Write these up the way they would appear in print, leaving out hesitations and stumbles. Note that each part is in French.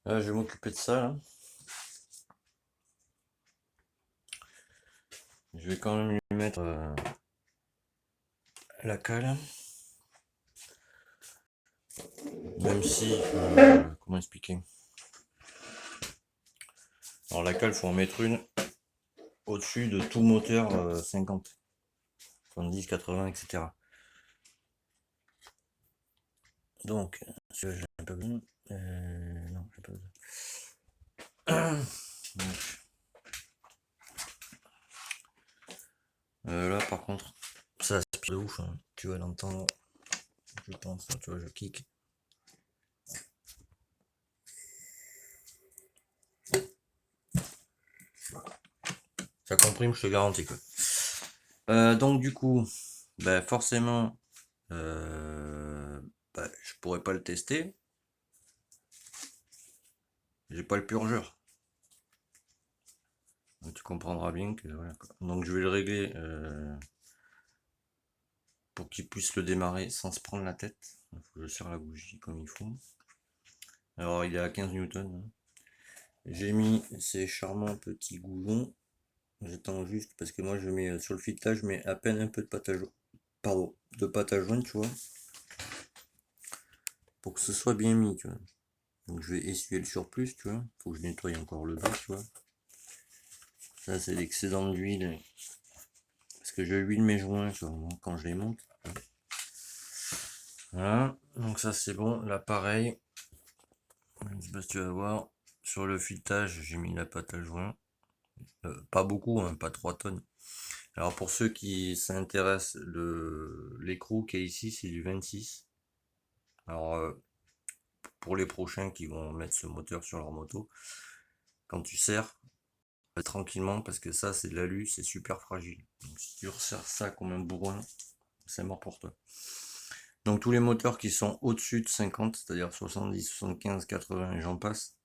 Je vais m'occuper de ça là. Je vais quand même lui mettre la cale. Même si, comment expliquer? Alors la cale, faut en mettre une au-dessus de tout moteur 50, 70, 80, etc. Donc, j'ai un peu besoin. Non, j'ai pas besoin. Là, par contre, ça aspire de ouf. Hein. Tu vas l'entendre. Je pense. Tu vois, je kick. Ça comprime, je te garantis quoi. Donc du coup, bah, forcément, je pourrais pas le tester. J'ai pas le purgeur. Donc, tu comprendras bien que voilà, quoi. Donc je vais le régler pour qu'il puisse le démarrer sans se prendre la tête. Il faut que je serre la bougie comme il faut. Alors il est à 15 newtons. Hein. J'ai mis ces charmants petits goulons. J'attends juste parce que moi je mets sur le filetage, je mets à peine un peu de pâte à joindre. Pardon, de pâte à joindre, tu vois. Pour que ce soit bien mis, tu vois. Donc je vais essuyer le surplus, tu vois. Faut que je nettoie encore le bas, tu vois. Ça c'est l'excédent d'huile. Parce que je huile mes joints quand je les monte. Voilà, donc ça c'est bon. Là pareil. Je sais pas si tu vas voir. Sur le filetage, j'ai mis la pâte à joint. Pas beaucoup, hein, pas 3 tonnes. Alors pour ceux qui s'intéressent, l'écrou qui est ici, c'est du 26. Alors pour les prochains qui vont mettre ce moteur sur leur moto, quand tu serres, tranquillement parce que ça c'est de l'alu, c'est super fragile. Donc si tu resserres ça comme un bourrin, c'est mort pour toi. Donc tous les moteurs qui sont au-dessus de 50, c'est-à-dire 70, 75, 80 et j'en passe,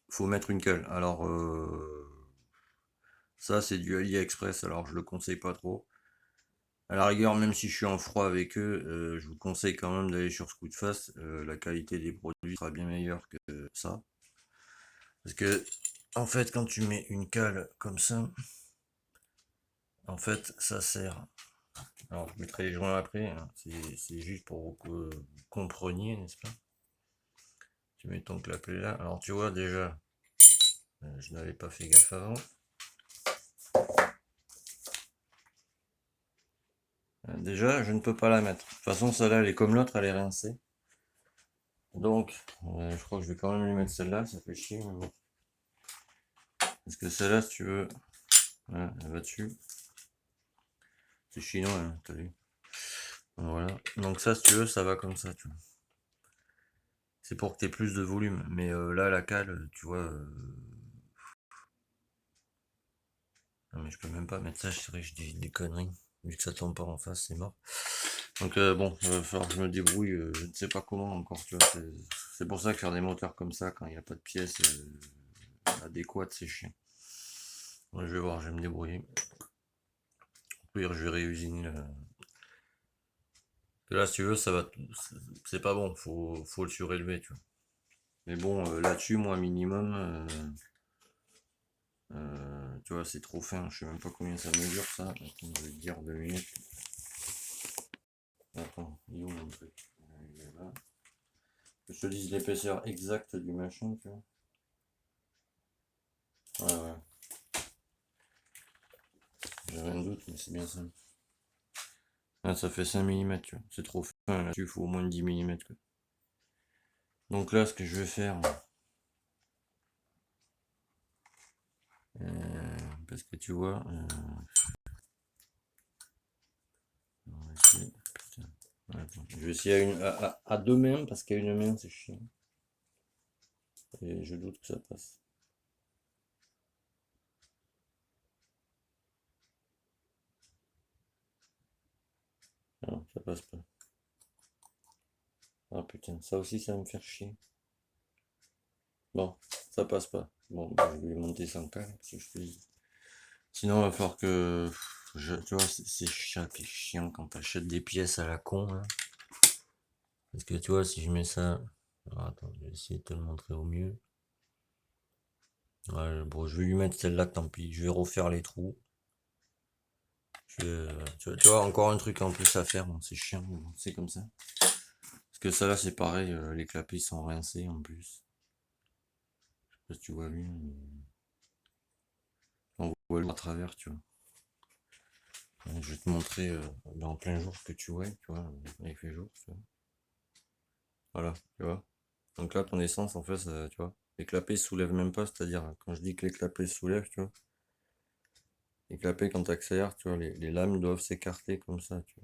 faut mettre une cale. Alors ça c'est du AliExpress, alors je le conseille pas trop. À la rigueur, même si je suis en froid avec eux, je vous conseille quand même d'aller sur Scootfast. La qualité des produits sera bien meilleure que ça. Parce que en fait quand tu mets une cale comme ça, en fait ça sert. Alors je mettrai les joints après, hein. C'est juste pour que vous compreniez, n'est-ce pas? Tu mets ton clapet là. Alors tu vois déjà, je n'avais pas fait gaffe avant. Déjà, je ne peux pas la mettre. De toute façon, celle-là, elle est comme l'autre, elle est rincée. Donc, je crois que je vais quand même lui mettre celle-là, ça fait chier, mais bon. Parce que celle-là, si tu veux, voilà, elle va dessus. C'est chinois, hein, t'as vu. Voilà. Donc ça, si tu veux, ça va comme ça, tu vois. C'est pour que tu aies plus de volume. Mais là, la cale, tu vois... Non, mais je peux même pas mettre ça, je dis des conneries. Vu que ça tombe pas en face, c'est mort. Donc bon, il va falloir que je me débrouille, je ne sais pas comment encore, tu vois. C'est pour ça que faire des moteurs comme ça, quand il n'y a pas de pièces adéquates, c'est chiant. Moi, je vais voir, je vais me débrouiller. Au pire, je vais réusiner là, si tu veux, ça va. C'est pas bon, faut le surélever, tu vois. Mais bon, là-dessus, moi, minimum, tu vois, c'est trop fin. Je sais même pas combien ça mesure, ça. Attends, je vais te dire 2 minutes. Attends, il est où mon truc? Il est là. Que je te dise l'épaisseur exacte du machin, tu vois. Ouais, ouais. J'avais un doute, mais c'est bien ça. Ah, ça fait 5 mm, tu vois. C'est trop fin là-dessus, il faut au moins 10 mm, quoi. Donc là, ce que je vais faire, parce que tu vois, on va essayer, putain. Attends, je vais essayer à 2 mains, parce qu'à une main, c'est chiant. Et je doute que ça passe. Non, ça passe pas. Ah putain, ça aussi, ça va me faire chier. Bon, ça passe pas. Bon, bah, je vais monter sans cale, si je te dis. Sinon, il va falloir que. Tu vois, c'est chiant quand t'achètes des pièces à la con. Hein. Parce que tu vois, si je mets ça. Alors, attends, je vais essayer de te le montrer au mieux. Ouais, bon, je vais lui mettre celle-là, tant pis. Je vais refaire les trous. Tu vois, encore un truc en plus à faire. Bon, c'est chiant, mais bon, c'est comme ça. Parce que ça là, c'est pareil. Les clapets sont rincés en plus. Je sais pas si tu vois bien. On voit le à travers, tu vois. Je vais te montrer dans plein jour que tu vois, il fait jour, tu vois. Voilà, tu vois. Donc là, ton essence, en fait, tu vois, les clapets se soulèvent même pas, c'est-à-dire, quand je dis que les clapets se soulèvent, tu vois, les clapets, quand tu accélères, tu vois, les lames doivent s'écarter comme ça, tu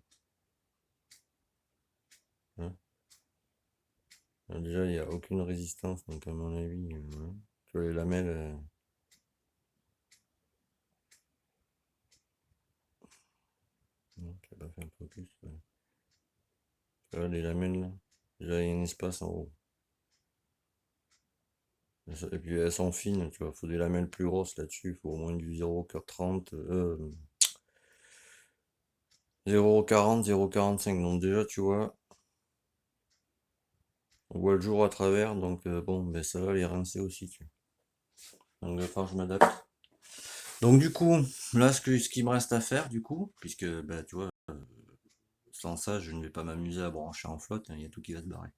vois. Hein. Déjà, il n'y a aucune résistance, donc à mon avis, tu vois, les lamelles, non, tu n'as pas fait un focus. Ouais. Tu vois, les lamelles, là, déjà, il y a un espace en haut. Et puis elles sont fines, tu vois, faut des lamelles plus grosses là-dessus, il faut au moins du 0,30, 0,40, 0,45. Donc déjà, tu vois, on voit le jour à travers, donc bon, ben ça va les rincer aussi, tu vois. Donc il va falloir que je m'adapte. Donc du coup, là, ce qui me reste à faire, du coup, puisque, ben, tu vois, sans ça, je ne vais pas m'amuser à brancher en flotte, hein, il y a tout qui va se barrer.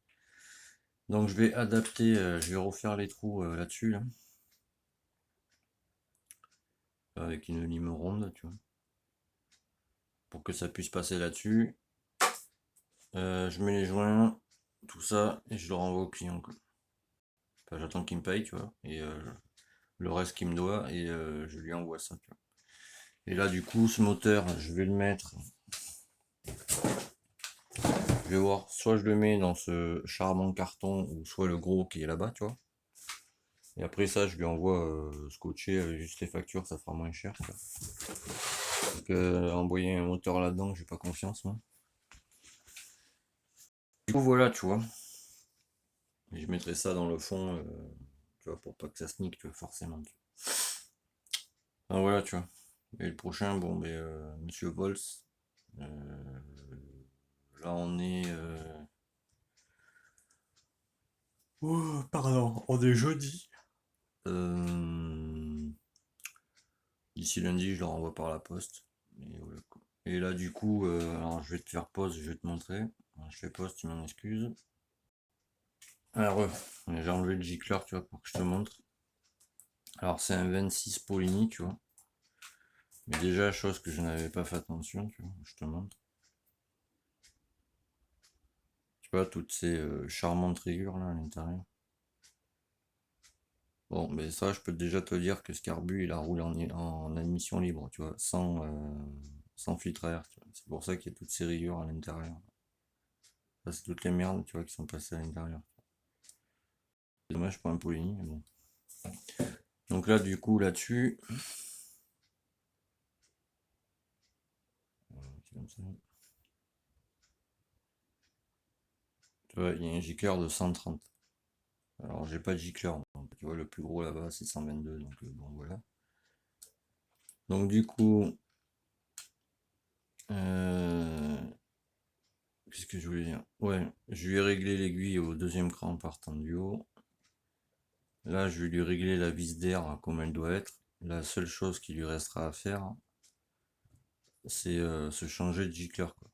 Donc je vais adapter, je vais refaire les trous là-dessus, là, avec une lime ronde, tu vois, pour que ça puisse passer là-dessus. Je mets les joints, tout ça, et je le renvoie au client, quoi. Enfin, j'attends qu'il me paye, tu vois, et le reste qu'il me doit, et je lui envoie ça, tu vois. Et là, du coup, ce moteur, je vais le mettre, je vais voir, soit je le mets dans ce charmant carton, ou soit le gros qui est là-bas, tu vois. Et après ça, je lui envoie scotché avec juste les factures, ça fera moins cher, tu vois. Parce que envoyer un moteur là-dedans, j'ai pas confiance, moi. Du coup, voilà, tu vois. Et je mettrai ça dans le fond, tu vois, pour pas que ça se nique, tu vois, forcément. Tu vois. Ah, voilà, tu vois. Et le prochain, bon, ben, Monsieur Vols. euh, Là, on est. Oh, pardon, on est jeudi. Euh, D'ici lundi, je le renvoie par la poste. Et, voilà, quoi. Et là, du coup, alors je vais te faire pause, je vais te montrer. Alors, je fais pause, tu m'en excuses. Alors, j'ai enlevé le gicleur, tu vois, pour que je te montre. Alors, c'est un 26 Polini, tu vois. Mais déjà, chose que je n'avais pas fait attention, tu vois, je te montre. Tu vois, toutes ces charmantes rayures là à l'intérieur. Bon, mais ça, je peux déjà te dire que ce carbu, il a roulé en admission libre, tu vois, sans filtre à air. C'est pour ça qu'il y a toutes ces rayures à l'intérieur. Ça, c'est toutes les merdes, tu vois, qui sont passées à l'intérieur. C'est dommage pour un Polini, mais bon. Donc là, du coup, là-dessus, c'est comme ça. Tu vois, il y a un gicleur de 130. Alors, j'ai pas de gicleur, donc, tu vois, le plus gros là-bas, c'est 122, donc bon, voilà. Donc, du coup, euh, qu'est-ce que je voulais dire? Ouais, je lui ai réglé l'aiguille au deuxième cran partant du haut. Là, je vais lui régler la vis d'air comme elle doit être. La seule chose qui lui restera à faire, c'est se changer de gicleur, quoi.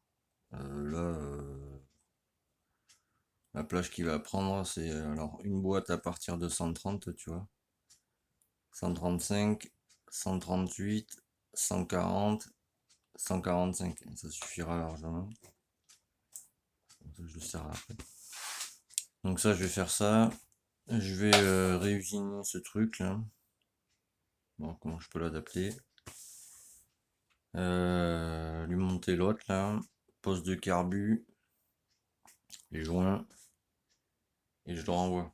Là, la plage qu'il va prendre, c'est alors une boîte à partir de 130, tu vois. 135, 138, 140, 145. Ça suffira largement. Ça, je le sers après. Donc ça, je vais faire ça. Je vais réusiner ce truc là. Bon, comment je peux l'adapter? Lui monter l'autre là. Poste de carbu. Les joints. Et je le renvoie.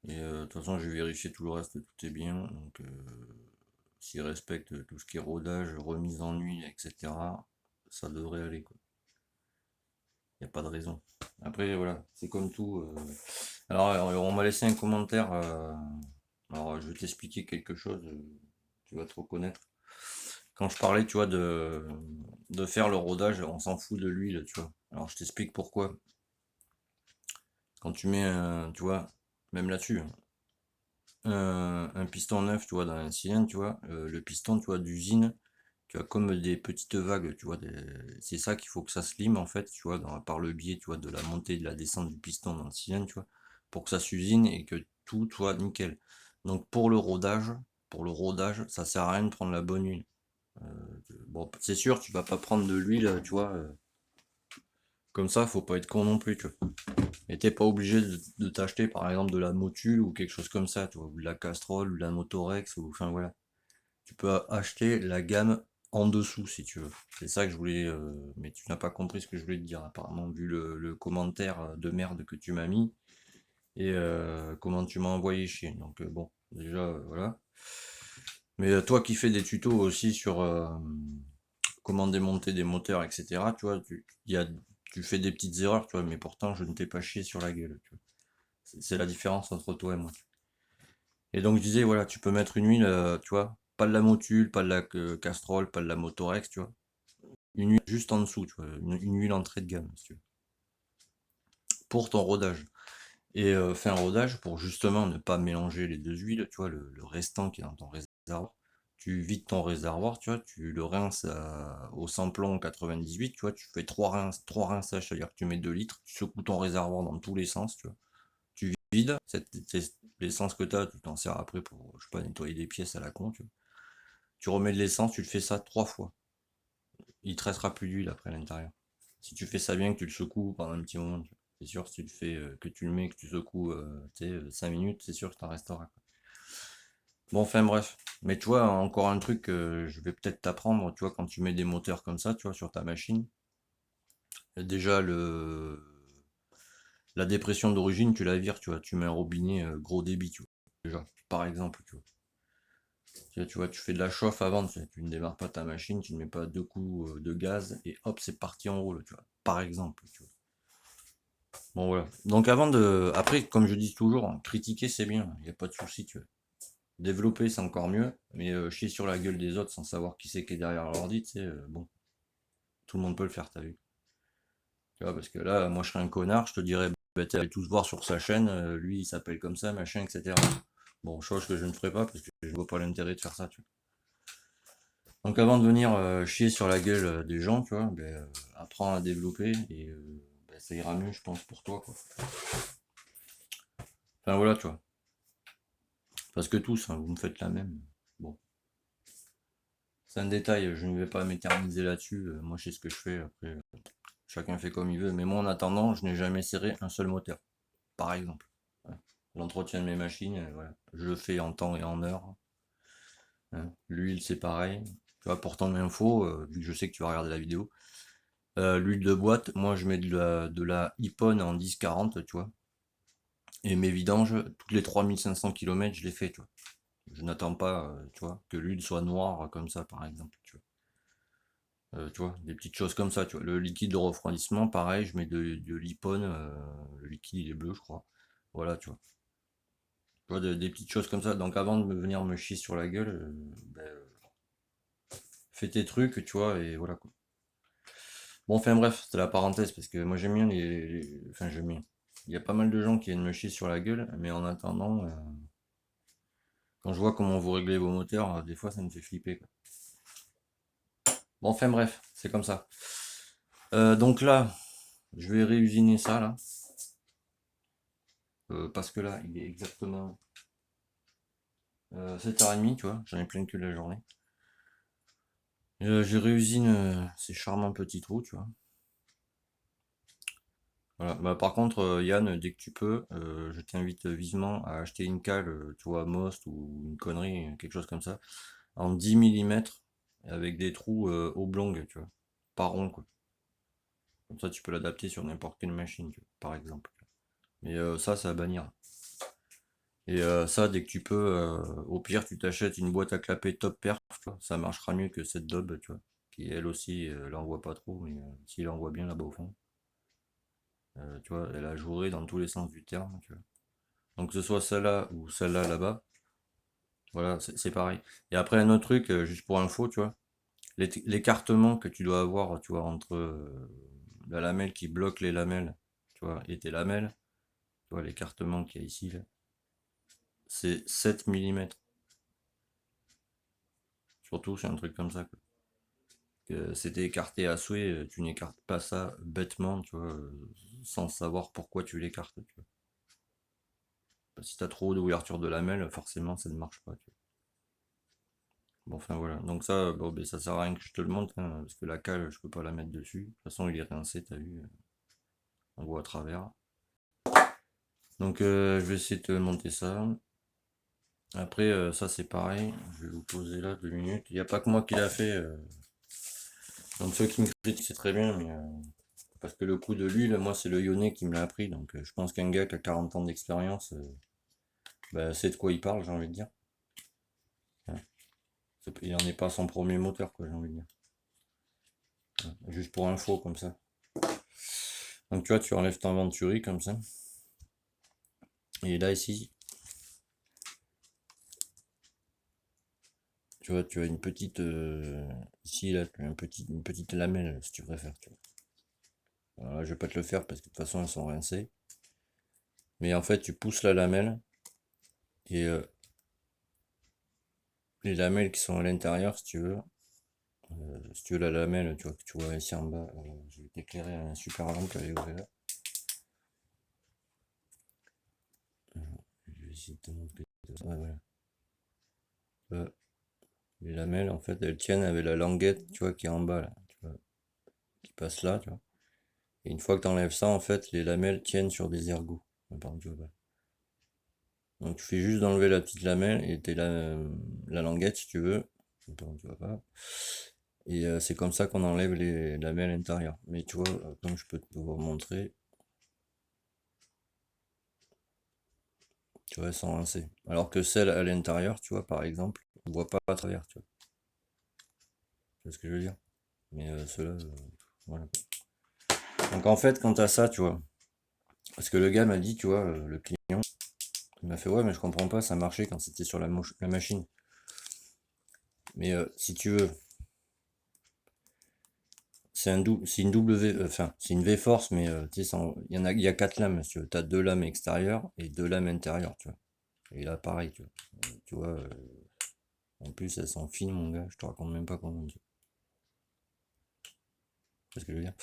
Et de toute façon, je vais vérifier tout le reste, tout est bien. Donc, s'il respecte tout ce qui est rodage, remise en huile, etc., ça devrait aller, quoi. Il n'y a pas de raison. Après, voilà, c'est comme tout. Alors, on m'a laissé un commentaire. Alors, je vais t'expliquer quelque chose. Tu vas te reconnaître. Quand je parlais, tu vois, de faire le rodage, on s'en fout de l'huile, tu vois. Alors, je t'explique pourquoi. quand tu mets tu vois, même là-dessus, hein, un piston neuf, tu vois, dans un cylindre, tu vois, le piston, tu vois, d'usine, tu as comme des petites vagues, tu vois, c'est ça qu'il faut que ça se lime, en fait, tu vois, par le biais, tu vois, de la montée et de la descente du piston dans le cylindre, tu vois, pour que ça s'usine et que tout soit nickel. Donc pour le rodage, ça sert à rien de prendre la bonne huile. Bon, c'est sûr, tu vas pas prendre de l'huile, tu vois, comme ça, faut pas être con non plus, tu vois. Et t'es pas obligé de t'acheter par exemple de la Motul ou quelque chose comme ça, tu vois, ou de la Castrol, ou de la Motorex, ou enfin voilà. Tu peux acheter la gamme en dessous si tu veux. C'est ça que je voulais, mais tu n'as pas compris ce que je voulais te dire apparemment, vu le commentaire de merde que tu m'as mis et comment tu m'as envoyé chier. Donc bon, déjà voilà. Mais toi qui fais des tutos aussi sur comment démonter des moteurs, etc., tu vois, tu fais des petites erreurs, tu vois, mais pourtant je ne t'ai pas chié sur la gueule, tu vois. C'est la différence entre toi et moi. Et donc je disais, voilà, tu peux mettre une huile, tu vois, pas de la Motul, pas de la Castrol, pas de la Motorex, tu vois. Une huile juste en dessous, tu vois, une huile entrée de gamme, si tu veux, pour ton rodage. Et fais un rodage pour justement ne pas mélanger les deux huiles, tu vois, le restant qui est dans ton réservoir. Tu vides ton réservoir, tu vois, tu le rinces au samplon 98, tu vois, tu fais trois rinçages, c'est-à-dire que tu mets 2 litres, tu secoues ton réservoir dans tous les sens, tu vois. Tu vides, l'essence que tu as, tu t'en sers après pour, je sais pas, nettoyer des pièces à la con, tu vois. Tu remets de l'essence, tu le fais ça 3 fois. Il te restera plus d'huile après à l'intérieur. Si tu fais ça bien, que tu le secoues pendant un petit moment, c'est sûr, si tu le fais, que tu le mets, que tu secoues, 5 minutes, c'est sûr que t'en restera. Bon, enfin bref. Mais tu vois, encore un truc que je vais peut-être t'apprendre, tu vois, quand tu mets des moteurs comme ça, tu vois, sur ta machine, déjà la dépression d'origine, tu la vires, tu vois, tu mets un robinet gros débit, tu vois, déjà, par exemple, tu vois. Tu fais de la chauffe avant, tu ne démarres pas ta machine, tu ne mets pas 2 coups de gaz et hop, c'est parti en roule, tu vois, par exemple, tu vois. Bon voilà. Donc avant de. Après, comme je dis toujours, hein, critiquer c'est bien, il n'y a pas de souci, tu vois. Développer c'est encore mieux, mais chier sur la gueule des autres sans savoir qui c'est qui est derrière l'ordi, tu sais, bon, tout le monde peut le faire, t'as vu. Tu vois, parce que là, moi je serais un connard, je te dirais, bah, allez tous voir sur sa chaîne, lui il s'appelle comme ça, machin, etc. Bon, chose que je ne ferai pas parce que je vois pas l'intérêt de faire ça, tu vois. Donc avant de venir chier sur la gueule des gens, tu vois, ben, apprends à développer et ben, ça ira mieux, je pense, pour toi, quoi. Enfin voilà, tu vois. Parce que tous, hein, vous me faites la même. Bon, c'est un détail, je ne vais pas m'éterniser là-dessus. Moi, je sais ce que je fais. Après, chacun fait comme il veut. Mais moi, en attendant, je n'ai jamais serré un seul moteur, par exemple. Voilà. L'entretien de mes machines, voilà. Je le fais en temps et en heure, hein. L'huile, c'est pareil. Tu vois, pour ton info, vu que je sais que tu vas regarder la vidéo, l'huile de boîte, moi, je mets de la Ippon en 10-40, tu vois. Et mes vidanges, toutes les 3500 km, je les fais, tu vois. Je n'attends pas, tu vois, que l'huile soit noire comme ça, par exemple, tu vois. Tu vois, des petites choses comme ça, tu vois. Le liquide de refroidissement, pareil, je mets de l'Ippon, le liquide il est bleu, je crois. Voilà, tu vois. Tu vois, des petites choses comme ça. Donc avant de venir me chier sur la gueule, ben, fais tes trucs, tu vois, et voilà quoi. Bon, enfin bref, c'était la parenthèse, parce que moi j'aime bien enfin j'aime bien. Il y a pas mal de gens qui viennent me chier sur la gueule, mais en attendant, quand je vois comment vous réglez vos moteurs, des fois ça me fait flipper, quoi. Bon, enfin bref, c'est comme ça. Donc là, je vais réusiner ça là. Parce que là, il est exactement 7h30, tu vois, j'en ai plein le cul la journée. J'ai réusine ces charmants petits trous, tu vois. Voilà. Bah, par contre, Yann, dès que tu peux, je t'invite vivement à acheter une cale, tu vois, Most ou une connerie, quelque chose comme ça, en 10 mm, avec des trous oblongs, tu vois, pas ronds, quoi. Comme ça, tu peux l'adapter sur n'importe quelle machine, tu vois, par exemple. Mais ça va bannir. Et ça, dès que tu peux, au pire, tu t'achètes une boîte à clapet top perf, tu vois, ça marchera mieux que cette Dob, tu vois, qui elle aussi, elle envoie pas trop, mais si elle envoie bien là-bas au fond, tu vois, elle a joué dans tous les sens du terme, tu vois. Donc que ce soit celle-là ou celle-là là-bas, voilà, c'est pareil. Et après, un autre truc, juste pour info, tu vois, l'écartement que tu dois avoir, tu vois, entre la lamelle qui bloque les lamelles, tu vois, et tes lamelles, Tu vois, l'écartement qu'il y a ici, là, c'est 7 mm. Surtout c'est un truc comme ça, quoi. C'était écarté à souhait, tu n'écartes pas ça bêtement, tu vois, sans savoir pourquoi tu l'écartes, tu vois. Si t'as trop d'ouverture de lamelle, forcément ça ne marche pas, tu vois. Bon, enfin voilà, donc ça, bon, ben, ça sert à rien que je te le montre, hein, parce que la cale, je peux pas la mettre dessus. De toute façon, il est rincé, t'as vu, on voit à travers. Donc je vais essayer de te monter ça. Après, ça c'est pareil, je vais vous poser là 2 minutes. Il n'y a pas que moi qui l'a fait. Donc ceux qui me critiquent, c'est très bien, mais parce que le coup de l'huile, moi c'est le Lyonnais qui me l'a appris. Donc je pense qu'un gars qui a 40 ans d'expérience, bah, c'est de quoi il parle, j'ai envie de dire. Ouais. Il n'en est pas à son premier moteur, quoi, j'ai envie de dire. Ouais. Juste pour info, comme ça. Donc tu vois, tu enlèves ton Venturi comme ça. Et là, ici, tu vois, tu as une petite... ici, là, tu as une petite lamelle, si tu préfères. Tu vois. Alors, je vais pas te le faire parce que de toute façon, elles sont rincées. Mais en fait, tu pousses la lamelle. Et les lamelles qui sont à l'intérieur, si tu veux la lamelle, tu vois, que tu vois ici en bas, je vais t'éclairer un super lampe, elle est ouverte. Je vais essayer de te montrer ça. Ouais, voilà. Les lamelles, en fait, elles tiennent avec la languette, tu vois, qui est en bas, là, tu vois, qui passe là, tu vois. Et une fois que tu enlèves ça, en fait, les lamelles tiennent sur des ergots. Pardon, tu vois pas. Donc tu fais juste d'enlever la petite lamelle et t'es la languette, si tu veux. Pardon, tu vois pas. Et c'est comme ça qu'on enlève les lamelles intérieures. Mais tu vois, comme je peux te vous montrer, tu vois, elles sont rincées. Alors que celles à l'intérieur, tu vois, par exemple, on voit pas à travers, tu vois. Tu vois ce que je veux dire? Mais ceux-là, voilà. Donc en fait, quant à ça, tu vois, parce que le gars m'a dit, tu vois, le client, il m'a fait, ouais, mais je comprends pas, ça marchait quand c'était sur la machine. Mais si tu veux, c'est une W, enfin, c'est une V-force, mais tu sais, il y a 4 lames, si tu veux. T'as 2 lames extérieures et 2 lames intérieures, tu vois. Et là, pareil, tu vois. Tu vois, en plus, elles sont fines, mon gars, je te raconte même pas comment, tu vois. C'est ce que je veux dire.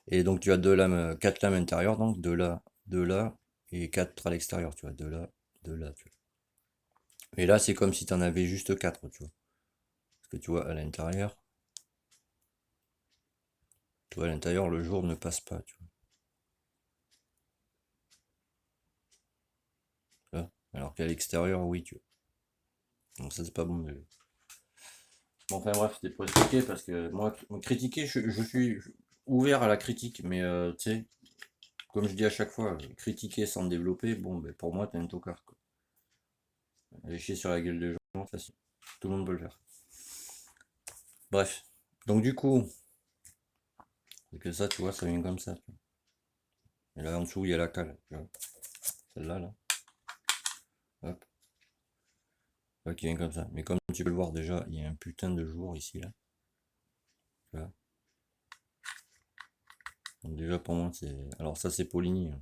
Et donc, tu as 4 lames intérieures, donc 2 là, et 4 à l'extérieur, tu vois. 2 là, tu vois. Et là, c'est comme si tu en avais juste 4, tu vois. Parce que tu vois, à l'intérieur, tu vois, à l'intérieur, le jour ne passe pas, tu vois. Alors qu'à l'extérieur, oui, tu vois. Donc ça, c'est pas bon. Bon, enfin bref, c'était pour expliquer parce que moi, critiquer, je suis ouvert à la critique, mais tu sais, comme je dis à chaque fois, critiquer sans développer, bon, ben, pour moi, t'es un tocard, quoi. Aller chier sur la gueule des gens, facile. Tout le monde peut le faire. Bref. Donc du coup, c'est que ça, tu vois, ça vient comme ça. Tu vois. Et là, en dessous, il y a la cale, tu vois. Celle-là, là. Hop. Là, qui vient comme ça. Mais comme tu peux le voir déjà, il y a un putain de jour ici, là. Tu vois. Donc déjà, pour moi, c'est... Alors ça, c'est Poligny, hein.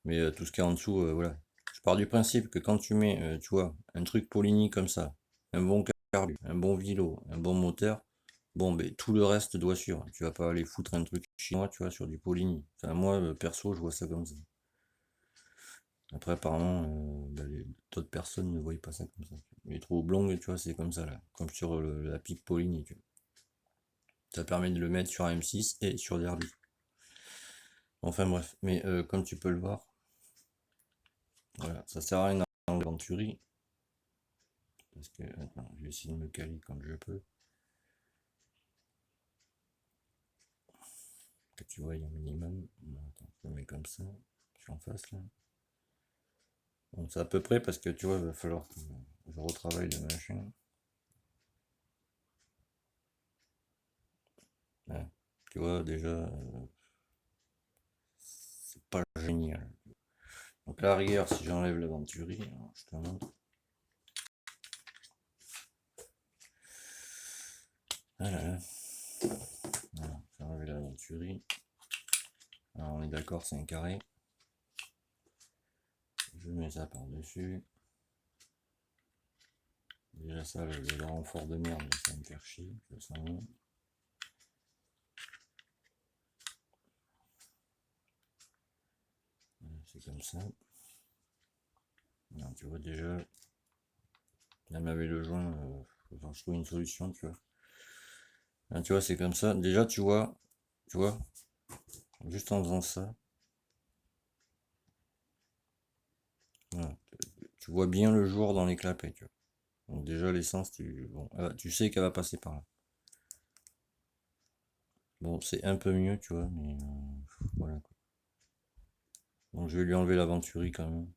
Mais tout ce qui est en dessous, voilà. Je pars du principe que quand tu mets, tu vois, un truc Poligny comme ça, un bon carbu, un bon vilo, un bon moteur, bon, ben tout le reste doit suivre. Tu vas pas aller foutre un truc chinois, tu vois, sur du Poligny. Enfin, moi, perso, je vois ça comme ça. Après, apparemment, ben, d'autres personnes ne voient pas ça comme ça. Les trous oblongs, tu vois, c'est comme ça, là. Comme sur la pipe Poligny, tu vois. Ça permet de le mettre sur un M6 et sur des Airbus. Enfin bref, mais comme tu peux le voir, voilà, ça sert à rien dans le Venturi. Parce que, attends, je vais essayer de me caler comme je peux. Que tu vois, il y a un minimum. Bon, attends, je le mets comme ça. Je suis en face là. Bon, c'est à peu près parce que tu vois, il va falloir que je retravaille le machin. Ouais. Tu vois, déjà, c'est pas génial. Donc là, à rigueur, si j'enlève la Venturi, alors, je te montre. Voilà. Voilà, j'ai enlevé la Venturi. Alors on est d'accord, c'est un carré. Je mets ça par-dessus. Déjà ça, le renfort de merde, ça va me faire chier, je sens. C'est comme ça. Non, tu vois déjà, même avec le joint, je trouve une solution, tu vois. Là, tu vois, c'est comme ça. Déjà, tu vois, juste en faisant ça, voilà, tu vois bien le jour dans les clapets, tu vois. Donc déjà l'essence, bon, tu sais qu'elle va passer par là. Bon, c'est un peu mieux, tu vois, mais voilà. Donc je vais lui enlever la Venturi quand même.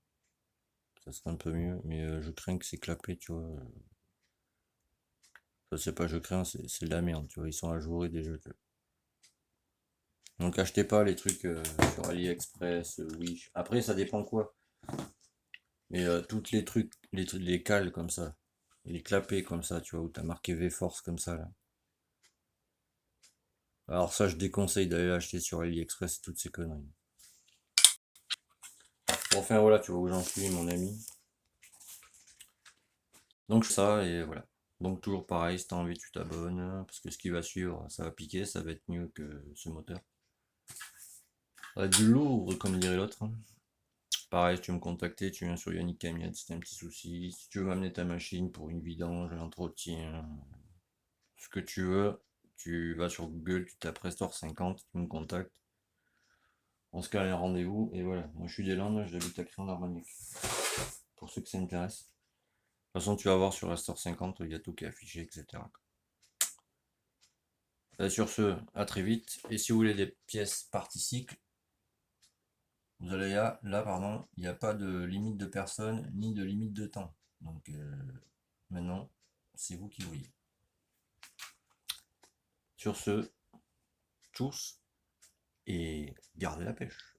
Ça sera un peu mieux, mais je crains que ces clapets, tu vois. Ça c'est pas je crains, c'est de la merde, tu vois, ils sont ajourés des jeux. Donc achetez pas les trucs sur AliExpress, Wish. Après ça dépend quoi. Mais toutes les trucs, les cales comme ça, les clapets comme ça, tu vois, où t'as marqué V-Force comme ça là. Alors ça je déconseille d'aller l'acheter sur AliExpress, toutes ces conneries. Bon, enfin voilà, tu vois où j'en suis mon ami. Donc ça et voilà. Donc toujours pareil, si t'as envie tu t'abonnes, parce que ce qui va suivre, ça va piquer, ça va être mieux que ce moteur. Ça va être du lourd comme dirait l'autre. Pareil, si tu veux me contacter, tu viens sur Yannick Camiette si t'as un petit souci. Si tu veux m'amener ta machine pour une vidange, un entretien, ce que tu veux, tu vas sur Google, tu tapes Restore 50, tu me contactes. On se cale un rendez-vous et voilà. Moi je suis des Landes, j'habite à Crayons-d'Armagnac. Pour ceux que ça intéresse. De toute façon, tu vas voir sur Restore 50, il y a tout qui est affiché, etc. Sur ce, à très vite. Et si vous voulez des pièces particycles, vous allez là, pardon, il n'y a pas de limite de personnes ni de limite de temps. Donc maintenant, c'est vous qui voyez. Sur ce, tous et gardez la pêche.